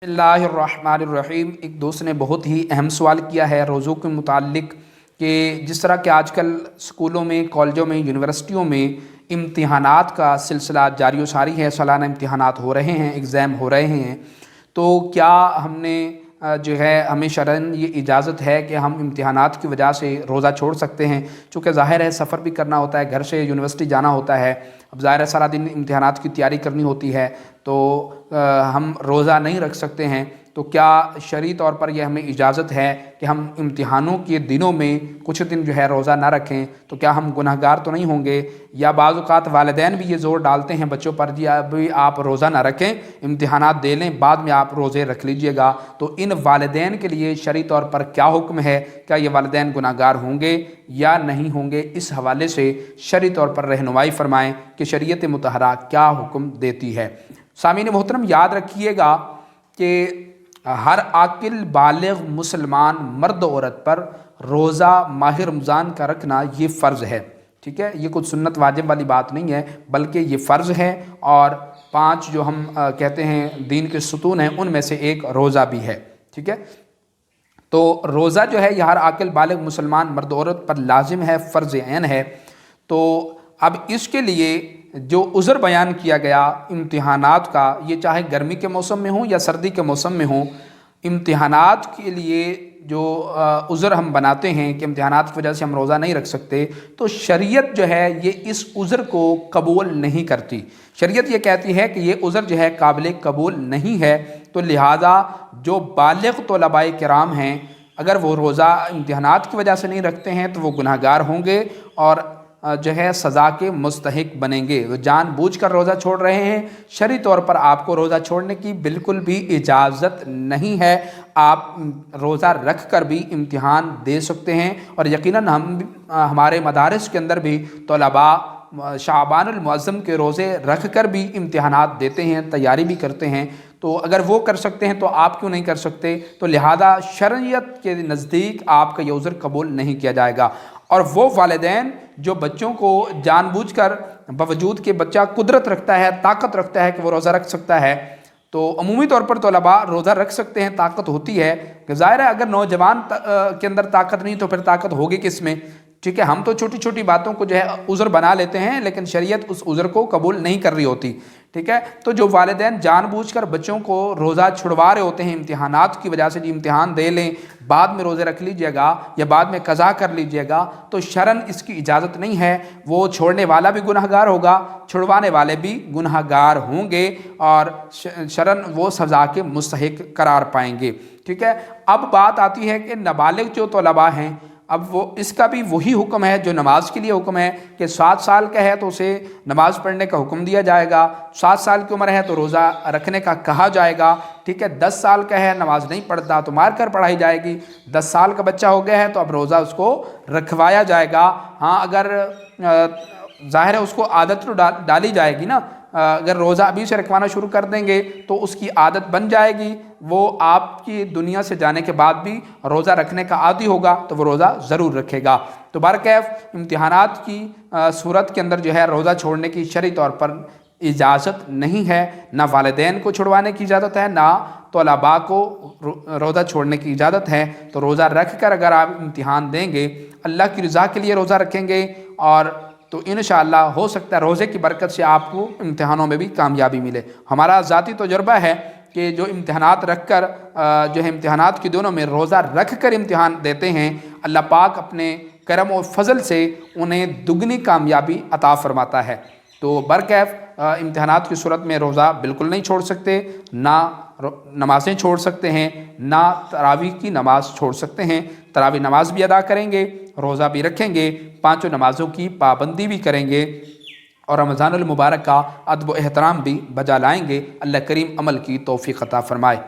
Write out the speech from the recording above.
बिस्मिल्लाहिर्रहमानिर्रहीम। एक दोस्त ने बहुत ही अहम सवाल किया है रोज़ों के मुताल्लिक़ कि जिस तरह के आजकल स्कूलों में, कॉलेजों में, यूनिवर्सिटियों में इम्तिहानात का सिलसिला जारी व सारी है, सालाना इम्तिहानात हो रहे हैं, एग्ज़ाम हो रहे हैं, तो क्या हमने जो है हमें शरअन ये इजाज़त है कि हम इम्तिहानात की वजह से रोज़ा छोड़ सकते हैं? चूँकि ज़ाहिर है सफ़र भी करना होता है, घर से यूनिवर्सिटी जाना होता है, अब ज़ाहिर है सारा दिन इम्तिहानात की तैयारी करनी होती है, तो हम रोज़ा नहीं रख सकते हैं। तो क्या शरई तौर पर यह हमें इजाज़त है कि हम इम्तिहानों के दिनों में कुछ दिन जो है रोज़ा ना रखें? तो क्या हम गुनहगार तो नहीं होंगे? या बाज़ औक़ात वालिदैन भी ये ज़ोर डालते हैं बच्चों पर, जी अभी आप रोज़ा ना रखें, इम्तिहानात दे लें, बाद में आप रोज़े रख लीजिएगा। तो इन वालिदैन के लिए शरई तौर पर क्या हुक्म है? क्या ये वालिदैन गुनहगार होंगे या नहीं होंगे? इस हवाले से शरई तौर पर रहनुमाई फ़रमाएँ कि शरीयत मुतहरा क्या हुक्म देती है। सामीन मोहतरम, याद रखिएगा कि हर आकिल बालिग़ मुसलमान मर्द औरत पर रोज़ा माह रमज़ान का रखना ये फ़र्ज़ है। ठीक है, ये कुछ सुन्नत वाजिब वाली बात नहीं है, बल्कि ये फ़र्ज़ है। और 5 जो हम कहते हैं दीन के सुतून हैं, उनमें से एक रोज़ा भी है। ठीक है, तो रोज़ा जो है यह हर आकिल बालिग़ मुसलमान मर्द औरत पर लाजिम है, फ़र्ज़ ऐन है। तो अब इसके लिए जो उज़र बयान किया गया इम्तिहानात का, ये चाहे गर्मी के मौसम में हो या सर्दी के मौसम में हो, इम्तिहानात के लिए जो उज़र हम बनाते हैं कि इम्तिहानात की वजह से हम रोज़ा नहीं रख सकते, तो शरीयत जो है ये इस उज़र को कबूल नहीं करती। शरीयत ये कहती है कि ये उज़र जो है काबिल कबूल नहीं है। तो लिहाजा जो बालिग़ तलबाए किराम हैं, अगर वो रोज़ा इम्तिहानात की वजह से नहीं रखते हैं तो वो गुनहगार होंगे और जो है सज़ा के मुस्तहिक बनेंगे। वो जानबूझकर रोज़ा छोड़ रहे हैं। शरई तौर पर आपको रोज़ा छोड़ने की बिल्कुल भी इजाज़त नहीं है। आप रोज़ा रख कर भी इम्तिहान दे सकते हैं। और यकीनन हमारे मदारिस के अंदर भी तलबा शाबानुल मुअज़्ज़म के रोज़े रख कर भी इम्तिहानात देते हैं, तैयारी भी करते हैं। तो अगर वो कर सकते हैं तो आप क्यों नहीं कर सकते? तो लिहाजा शरीयत के नज़दीक आपका ये उज़्र कबूल नहीं किया जाएगा। और वो वालिदैन जो बच्चों को जानबूझकर, बावजूद कि बच्चा कुदरत रखता है, ताकत रखता है कि वो रोज़ा रख सकता है, तो अमूमी तौर पर तलबा रोज़ा रख सकते हैं, ताकत होती है। कि ज़ाहिर है अगर नौजवान के अंदर ताकत नहीं तो फिर ताकत होगी किस में? ठीक है, हम तो छोटी छोटी बातों को जो है उज़्र बना लेते हैं, लेकिन शरीयत उस उज़्र को कबूल नहीं कर रही होती। ठीक है, तो जो वालिदैन जानबूझकर बच्चों को रोज़ा छुड़वा रहे होते हैं इम्तिहानात की वजह से, जी इम्तिहान दे लें, बाद में रोज़े रख लीजिएगा या बाद में क़ज़ा कर लीजिएगा, तो शरन इसकी इजाज़त नहीं है। वो छोड़ने वाला भी गुनहगार होगा, छुड़वाने वाले भी गुनहगार होंगे और शरन वो सज़ा के मुस्तहिक करार पाएंगे। ठीक है, अब बात आती है कि नाबालिग जो तलबा हैं, अब वो इसका भी वही हुक्म है जो नमाज के लिए हुक्म है कि 7 साल का है तो उसे नमाज पढ़ने का हुक्म दिया जाएगा, 7 साल की उम्र है तो रोज़ा रखने का कहा जाएगा। ठीक है, 10 साल का है, नमाज नहीं पढ़ता तो मार कर पढ़ाई जाएगी। 10 साल का बच्चा हो गया है तो अब रोज़ा उसको रखवाया जाएगा। हाँ, अगर ज़ाहिर है उसको आदत तो डाली जाएगी ना। अगर रोज़ा अभी से रखवाना शुरू कर देंगे तो उसकी आदत बन जाएगी, वो आपकी दुनिया से जाने के बाद भी रोज़ा रखने का आदी होगा, तो वो रोज़ा ज़रूर रखेगा। तो बरकैफ इम्तिहानात की सूरत के अंदर जो है रोज़ा छोड़ने की शरई तौर पर इजाज़त नहीं है। ना वालिदैन को छुड़वाने की इजाज़त है, ना तलबा को रोज़ा छोड़ने की इजाज़त है। तो रोज़ा रख कर अगर आप इम्तिहान देंगे, अल्लाह की रज़ा के लिए रोज़ा रखेंगे, और तो इंशाअल्लाह हो सकता है रोज़े की बरकत से आपको इम्तिहानों में भी कामयाबी मिले। हमारा ज़ाती तजुर्बा है कि जो इम्तिहानात रख कर जो है इम्तिहानात के दिनों में रोज़ा रख कर इम्तिहान देते हैं, अल्लाह पाक अपने करम और फजल से उन्हें दुगनी कामयाबी अता फरमाता है। तो बरकैफ इम्तिहानात की सूरत में रोज़ा बिल्कुल नहीं छोड़ सकते, ना नमाज़ें छोड़ सकते हैं, ना तरावी की नमाज़ छोड़ सकते हैं। तरावी नमाज भी अदा करेंगे, रोज़ा भी रखेंगे, 5 नमाज़ों की पाबंदी भी करेंगे और रमज़ानुल मुबारक का अदब व एहतराम भी बजा लाएंगे। अल्लाह करीम अमल की तौफ़ीक़ अता फ़रमाए।